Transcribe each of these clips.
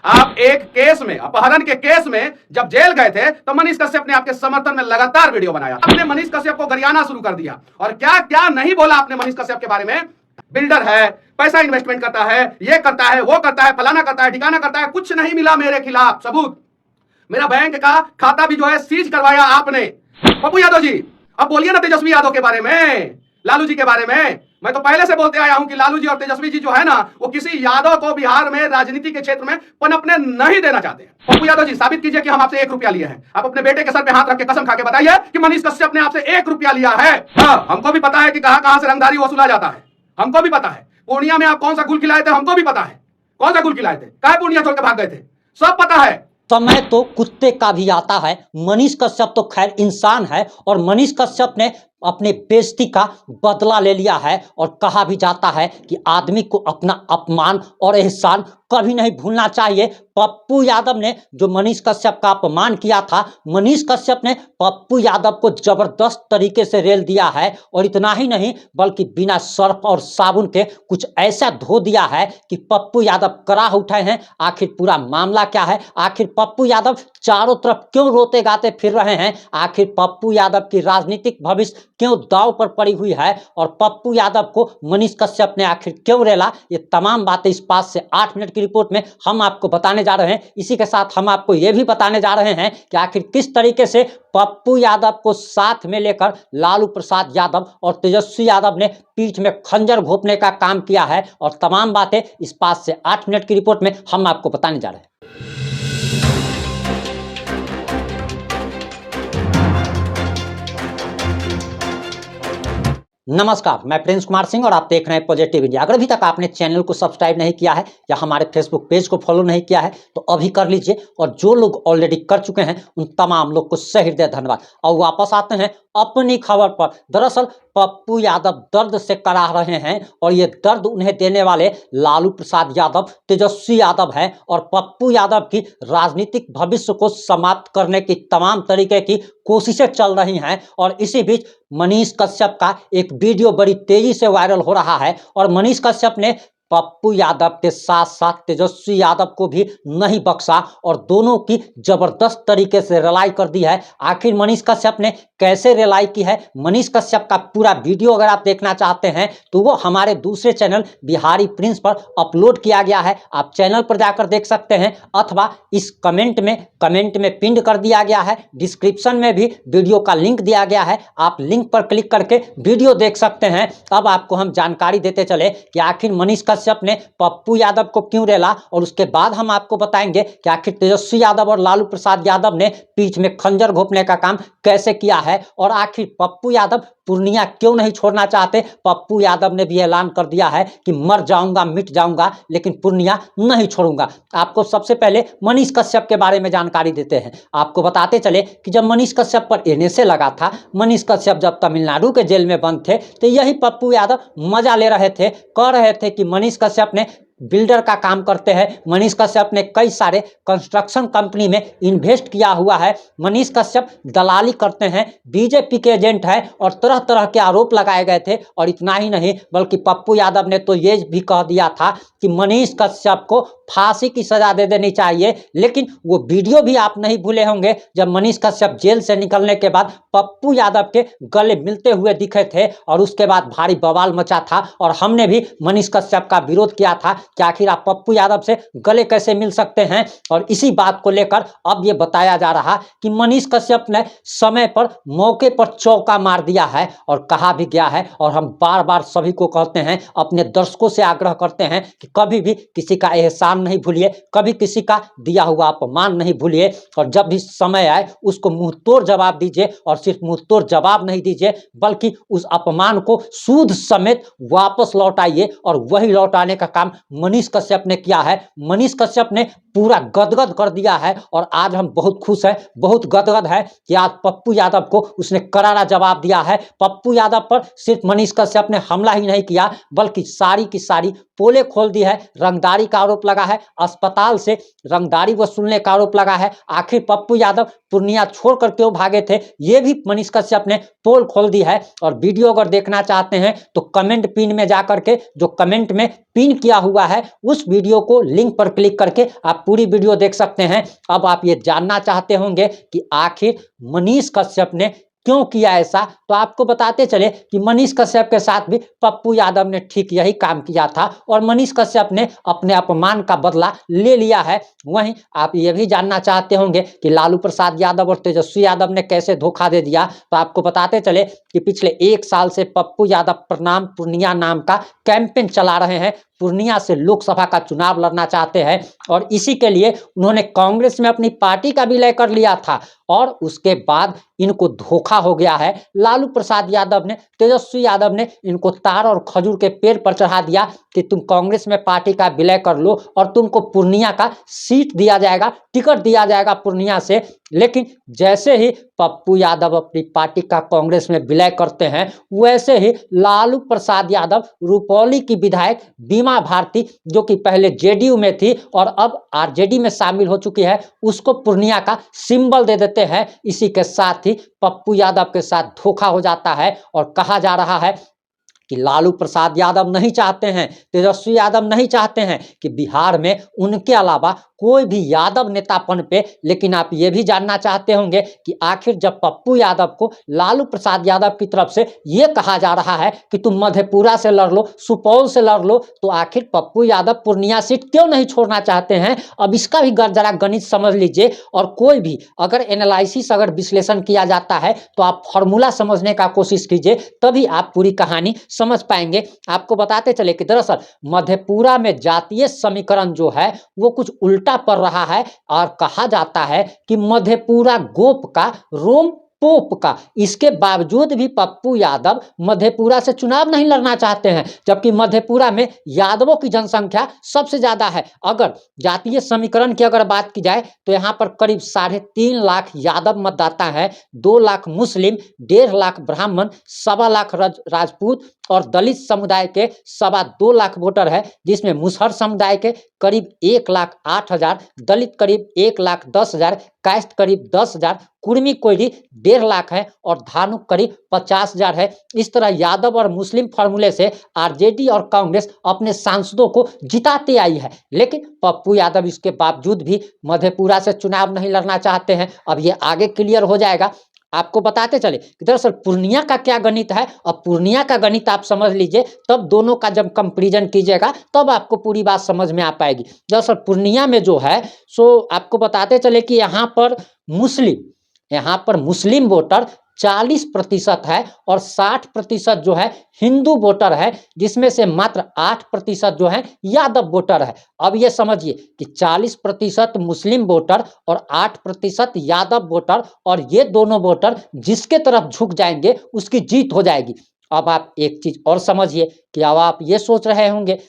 आप एक केस में, अपहरण के केस में जब जेल गए थे तो मनीष कश्यप ने आपके समर्थन में लगातार वीडियो बनाया। आपने मनीष कश्यप को गरियाना शुरू कर दिया और क्या क्या नहीं बोला आपने मनीष कश्यप के बारे में। बिल्डर है, पैसा इन्वेस्टमेंट करता है, ये करता है, वो करता है, फलाना करता है, ठिकाना करता है। कुछ नहीं मिला मेरे खिलाफ सबूत। मेरा बैंक का खाता भी जो है सीज करवाया आपने। पप्पू यादव जी, अब बोलिए ना तेजस्वी यादव के बारे में, लालू जी के बारे में। मैं तो पहले से बोलते आया हूं कि लालू जी और तेजस्वी जी जो है ना, वो किसी यादव को बिहार में राजनीति के क्षेत्र में पनपने नहीं देना चाहते हैं। पप्पू यादव जी, साबित कीजिए कि हम आपसे 1 रुपया लिए हैं। आप अपने बेटे के सर पे हाथ रख के कसम खा के बताइए कि मनीष कश्यप ने आपसे 1 रुपया लिया है। हाँ, हमको भी पता है कि कहां से रंगदारी वसूला जाता है, हमको भी पता है। पूर्णिया में आप कौन सा गुल खिलाए थे, हमको भी पता है। कौन सा गुल खिलाए थे, काहे पूर्णिया छोड़ के भाग गए थे, सब पता है। समय तो कुत्ते का भी आता है। मनीष कश्यप तो खैर इंसान है और मनीष कश्यप ने अपने बेइज्जती का बदला ले लिया है। और कहा भी जाता है कि आदमी को अपना अपमान और एहसान कभी नहीं भूलना चाहिए। पप्पू यादव ने जो मनीष कश्यप का अपमान किया था, मनीष कश्यप ने पप्पू यादव को जबरदस्त तरीके से रेल दिया है। और इतना ही नहीं बल्कि बिना सर्फ और साबुन के कुछ ऐसा धो दिया है कि पप्पू यादव कराह उठे हैं। आखिर पूरा मामला क्या है, आखिर पप्पू यादव चारों तरफ क्यों रोते गाते फिर रहे हैं, आखिर पप्पू यादव की राजनीतिक भविष्य क्यों दांव पर पड़ी हुई है और पप्पू यादव को मनीष कश्यप ने आखिर क्यों रेला, ये तमाम बातें इस 5 से 8 मिनट की रिपोर्ट में हम आपको बताने जा रहे हैं। इसी के साथ हम आपको यह भी बताने जा रहे हैं कि आखिर किस तरीके से पप्पू यादव को साथ में लेकर लालू प्रसाद यादव और तेजस्वी यादव ने पीठ में खंजर घोंपने का काम किया है। और तमाम बातें इस 5 से 8 मिनट की रिपोर्ट में हम आपको बताने जा रहे हैं। नमस्कार, मैं प्रिंस कुमार सिंह और आप देख रहे हैं पॉजिटिव इंडिया। अगर अभी तक आपने चैनल को सब्सक्राइब नहीं किया है या हमारे फेसबुक पेज को फॉलो नहीं किया है तो अभी कर लीजिए। और जो लोग ऑलरेडी कर चुके हैं उन तमाम लोग को सही हृदय धन्यवाद। और वापस आते हैं अपनी खबर पर। दरअसल पप्पू यादव दर्द से कराह रहे हैं और ये दर्द उन्हें देने वाले लालू प्रसाद यादव, तेजस्वी यादव हैं। और पप्पू यादव की राजनीतिक भविष्य को समाप्त करने की तमाम तरीके की कोशिशें चल रही हैं। और इसी बीच मनीष कश्यप का एक वीडियो बड़ी तेजी से वायरल हो रहा है और मनीष कश्यप ने पप्पू यादव के साथ साथ तेजस्वी यादव को भी नहीं बख्शा और दोनों की जबरदस्त तरीके से रिलाई कर दी है। आखिर मनीष कश्यप ने कैसे रिलाई की है, मनीष कश्यप का पूरा वीडियो अगर आप देखना चाहते हैं तो वो हमारे दूसरे चैनल बिहारी प्रिंस पर अपलोड किया गया है। आप चैनल पर जाकर देख सकते हैं अथवा इस कमेंट में पिन कर दिया गया है। डिस्क्रिप्शन में भी वीडियो का लिंक दिया गया है, आप लिंक पर क्लिक करके वीडियो देख सकते हैं। अब आपको हम जानकारी देते चले कि आखिर मनीष कश्यप ने पप्पू यादव को क्यों रेला और उसके बाद हम आपको बताएंगे कि आखिर तेजस्वी यादव और लालू प्रसाद यादव ने पीठ में खंजर घोंपने का काम कैसे किया है। और आखिर पप्पू यादव पूर्णिया क्यों नहीं छोड़ना चाहते। पप्पू यादव ने भी ऐलान कर दिया है कि मर जाऊंगा मिट जाऊंगा लेकिन पूर्णिया नहीं छोड़ूंगा। आपको सबसे पहले मनीष कश्यप के बारे में जानकारी देते हैं। आपको बताते चले कि जब मनीष कश्यप पर एनएसए लगा था, मनीष कश्यप जब तमिलनाडु के जेल में बंद थे तो यही पप्पू यादव मजा ले रहे थे, कह रहे थे कि मनीष कश्यप ने बिल्डर का काम करते हैं, मनीष कश्यप ने कई सारे कंस्ट्रक्शन कंपनी में इन्वेस्ट किया हुआ है, मनीष कश्यप दलाली करते हैं, बीजेपी के एजेंट है और तरह तरह के आरोप लगाए गए थे। और इतना ही नहीं बल्कि पप्पू यादव ने तो ये भी कह दिया था कि मनीष कश्यप को फांसी की सजा दे देनी चाहिए। लेकिन वो वीडियो भी आप नहीं भूले होंगे जब मनीष कश्यप जेल से निकलने के बाद पप्पू यादव के गले मिलते हुए दिखे थे और उसके बाद भारी बवाल मचा था और हमने भी मनीष कश्यप का विरोध किया था कि आखिर आप पप्पू यादव से गले कैसे मिल सकते हैं। और इसी बात को लेकर अब ये बताया जा रहा कि मनीष कश्यप ने समय पर मौके पर चौका मार दिया है और कहा भी गया है। और हम बार बार सभी को कहते हैं, अपने दर्शकों से आग्रह करते हैं कि कभी भी किसी का एहसान नहीं भूलिए, कभी किसी का दिया हुआ अपमान नहीं भूलिए और जब भी समय आए उसको मुंह तोड़ जवाब दीजिए। और सिर्फ मुंह तोड़ जवाब नहीं दीजिए बल्कि उस अपमान को सूद समेत वापस लौटाइए। और वही लौटाने का काम मनीष कश्यप ने किया है। मनीष कश्यप ने पूरा गदगद कर दिया है और आज हम बहुत खुश हैं, बहुत गदगद है कि आज पप्पू यादव को उसने करारा जवाब दिया है। पप्पू यादव पर सिर्फ मनीष कश्यप ने हमला ही नहीं किया बल्कि सारी की सारी पोले खोल दी है। रंगदारी का आरोप लगा है, अस्पताल से रंगदारी वसूलने का आरोप लगा है। आखिर पप्पू यादव पूर्णिया छोड़कर क्यों भागे थे, ये भी मनीष कश्यप ने पोल खोल दी है। और वीडियो अगर देखना चाहते हैं तो कमेंट पिन में जाकर के जो कमेंट में पिन किया हुआ हुआ है, उस वीडियो को लिंक पर क्लिक करके आप पूरी वीडियो देख सकते हैं। अब आप ये जानना चाहते होंगे कि आखिर मनीष कश्यप ने क्यों किया ऐसा, तो आपको बताते चले कि मनीष कश्यप के साथ भी पप्पू यादव ने ठीक यही काम किया था और मनीष कश्यप ने अपने अपमान का बदला ले लिया है। वहीं आप ये भी जानना चाहते होंगे कि लालू प्रसाद यादव और तेजस्वी यादव ने कैसे धोखा दे दिया, तो आपको बताते चले कि पिछले 1 साल से पप्पू यादव प्रणाम पूर्णिया नाम का कैंपेन चला रहे हैं। पूर्णिया से लोकसभा का चुनाव लड़ना चाहते हैं और इसी के लिए उन्होंने कांग्रेस में अपनी पार्टी का विलय कर लिया था और उसके बाद इनको धोखा हो गया है। लालू प्रसाद यादव ने, तेजस्वी यादव ने इनको तार और खजूर के पेड़ पर चढ़ा दिया कि तुम कांग्रेस में पार्टी का विलय कर लो और तुमको पूर्णिया का सीट दिया जाएगा, टिकट दिया जाएगा पूर्णिया से। लेकिन जैसे ही पप्पू यादव अपनी पार्टी का कांग्रेस में विलय करते हैं, वैसे ही लालू प्रसाद यादव रुपौली की विधायक बीमा भारती, जो कि पहले जेडीयू में थी और अब आरजेडी में शामिल हो चुकी है, उसको पूर्णिया का सिंबल दे देते हैं। इसी के साथ ही पप्पू यादव के साथ धोखा हो जाता है और कहा जा रहा है कि लालू प्रसाद यादव नहीं चाहते हैं, तेजस्वी यादव नहीं चाहते हैं कि बिहार में उनके अलावा कोई भी यादव नेतापन पे। लेकिन आप ये भी जानना चाहते होंगे कि आखिर जब पप्पू यादव को लालू प्रसाद यादव की तरफ से ये कहा जा रहा है कि तुम मधेपुरा से लड़ लो, सुपौल से लड़ लो, तो आखिर पप्पू यादव पूर्णिया सीट क्यों नहीं छोड़ना चाहते हैं? अब इसका भी जरा गणित समझ लीजिए और कोई भी अगर एनालिसिस, अगर विश्लेषण किया जाता है तो आप फॉर्मूला समझने का कोशिश कीजिए, तभी आप पूरी कहानी समझ पाएंगे। आपको बताते चले कि दरअसल मधेपुरा में जातीय समीकरण जो है वो कुछ उल्टा पड़ रहा है और कहा जाता है कि मधेपुरा गोप का रोम पोप का। इसके बावजूद भी पप्पू यादव मधेपुरा से चुनाव नहीं लड़ना चाहते हैं, जबकि मधेपुरा में यादवों की जनसंख्या सबसे ज्यादा है। अगर जातीय समीकरण की अगर बात की जाए तो यहाँ पर करीब 3.5 लाख यादव मतदाता हैं, 2 लाख मुस्लिम, 1.5 लाख ब्राह्मण, 1.25 लाख राजपूत और दलित समुदाय के 2.25 लाख वोटर है, जिसमें मुसहर समुदाय के करीब 1,08,000, दलित करीब 1,10,000, कास्ट करीब 10,000, कुर्मी कोयरी 1.5 लाख है और धानुक करीब 50,000 है। इस तरह यादव और मुस्लिम फार्मूले से आरजेडी और कांग्रेस अपने सांसदों को जिताते आई है। लेकिन पप्पू यादव इसके बावजूद भी मधेपुरा से चुनाव नहीं लड़ना चाहते हैं। अब ये आगे क्लियर हो जाएगा। आपको बताते चले कि दरअसल पूर्णिया का क्या गणित है। अब पूर्णिया का गणित आप समझ लीजिए, तब दोनों का जब कंपैरिजन कीजिएगा तब आपको पूरी बात समझ में आ पाएगी। दरअसल पूर्णिया में जो है सो आपको बताते चले कि यहाँ पर मुस्लिम वोटर 40% है और 60% जो है हिंदू वोटर है, जिसमें से मात्र 8% जो है यादव वोटर है। अब ये समझिए कि 40% मुस्लिम वोटर और 8% यादव वोटर, और ये दोनों वोटर जिसके तरफ झुक जाएंगे उसकी जीत हो जाएगी। अब आप एक चीज और समझिए कि अब आप ये सोच रहे होंगे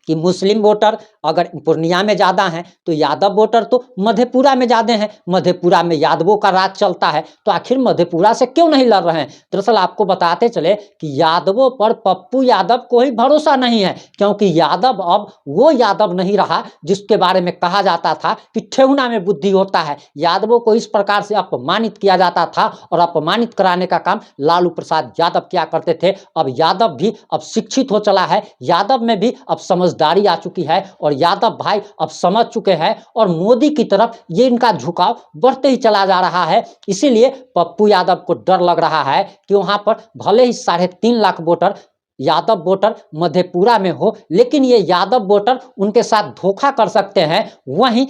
कि मुस्लिम वोटर अगर पूर्णिया में ज़्यादा हैं तो यादव वोटर तो मधेपुरा में ज़्यादा हैं, मधेपुरा में यादवों का राज चलता है, तो आखिर मधेपुरा से क्यों नहीं लड़ रहे हैं? दरअसल आपको बताते चले कि यादवों पर पप्पू यादव को ही भरोसा नहीं है, क्योंकि यादव अब वो यादव नहीं रहा जिसके बारे में कहा जाता था कि ठेहुना में बुद्धि होता है। यादवों को इस प्रकार से अपमानित किया जाता था और अपमानित कराने का काम लालू प्रसाद यादव किया करते थे। अब यादव भी अब शिक्षित हो चला है, यादव में भी अब समझदारी आ चुकी है और यादव भाई अब समझ चुके हैं और मोदी की तरफ ये इनका झुकाव बढ़ते ही चला जा रहा है। इसीलिए पप्पू यादव को डर लग रहा है कि वहां पर भले ही 3.5 लाख वोटर यादव वोटर मधेपुरा में हो, लेकिन ये यादव वोटर उनके साथ धोखा कर सकते हैं। वहीं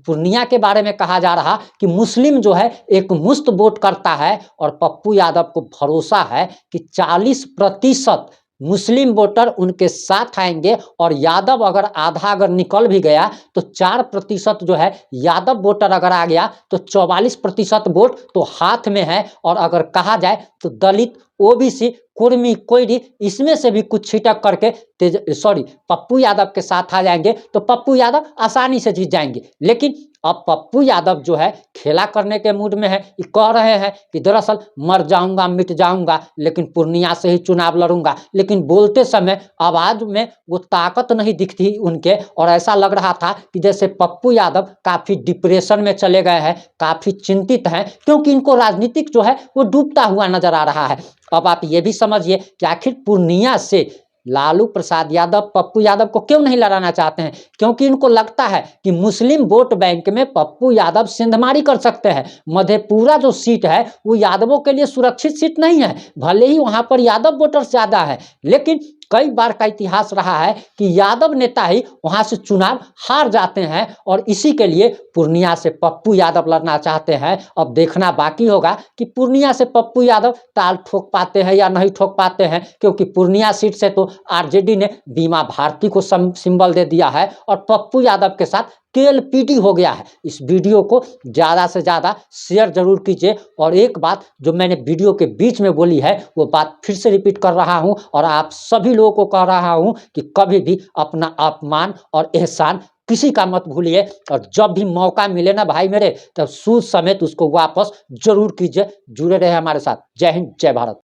पूर्णिया के बारे में कहा जा रहा कि मुस्लिम जो है एक मुश्त वोट करता है और पप्पू यादव को भरोसा है कि 40% मुस्लिम वोटर उनके साथ आएंगे और यादव अगर आधा अगर निकल भी गया तो 4% जो है यादव वोटर अगर आ गया तो 44% वोट तो हाथ में है। और अगर कहा जाए तो दलित, ओबीसी, कुर्मी, कोयरी, इसमें से भी कुछ छिटक करके पप्पू यादव के साथ आ जाएंगे तो पप्पू यादव आसानी से जीत जाएंगे। लेकिन अब पप्पू यादव जो है खेला करने के मूड में है, ये कह रहे हैं कि दरअसल मर जाऊंगा, मिट जाऊंगा, लेकिन पूर्णिया से ही चुनाव लड़ूंगा। लेकिन बोलते समय आवाज में वो ताकत नहीं दिखती उनके, और ऐसा लग रहा था कि जैसे पप्पू यादव काफी डिप्रेशन में चले गए हैं, काफी चिंतित हैं, क्योंकि इनको राजनीतिक जो है वो डूबता हुआ नजर आ रहा है। अब आप ये भी समझिए कि आखिर पूर्णिया से लालू प्रसाद यादव पप्पू यादव को क्यों नहीं लड़ाना चाहते हैं? क्योंकि इनको लगता है कि मुस्लिम वोट बैंक में पप्पू यादव सेंधमारी कर सकते हैं। मधेपुरा जो सीट है वो यादवों के लिए सुरक्षित सीट नहीं है, भले ही वहां पर यादव वोटर्स ज्यादा है, लेकिन कई बार का इतिहास रहा है कि यादव नेता ही वहां से चुनाव हार जाते हैं और इसी के लिए पूर्णिया से पप्पू यादव लड़ना चाहते हैं। अब देखना बाकी होगा कि पूर्णिया से पप्पू यादव ताल ठोक पाते हैं या नहीं ठोक पाते हैं, क्योंकि पूर्णिया सीट से तो आरजेडी ने बीमा भारती को सिंबल दे दिया है और पप्पू यादव के साथ केएलपीडी हो गया है। इस वीडियो को ज़्यादा से ज़्यादा शेयर जरूर कीजिए। और एक बात जो मैंने वीडियो के बीच में बोली है वो बात फिर से रिपीट कर रहा हूं और आप सभी लोगों को कह रहा हूं कि कभी भी अपना अपमान और एहसान किसी का मत भूलिए और जब भी मौका मिले ना भाई मेरे, तब सूद समेत उसको वापस जरूर कीजिए। जुड़े रहे हमारे साथ। जय हिंद, जय भारत।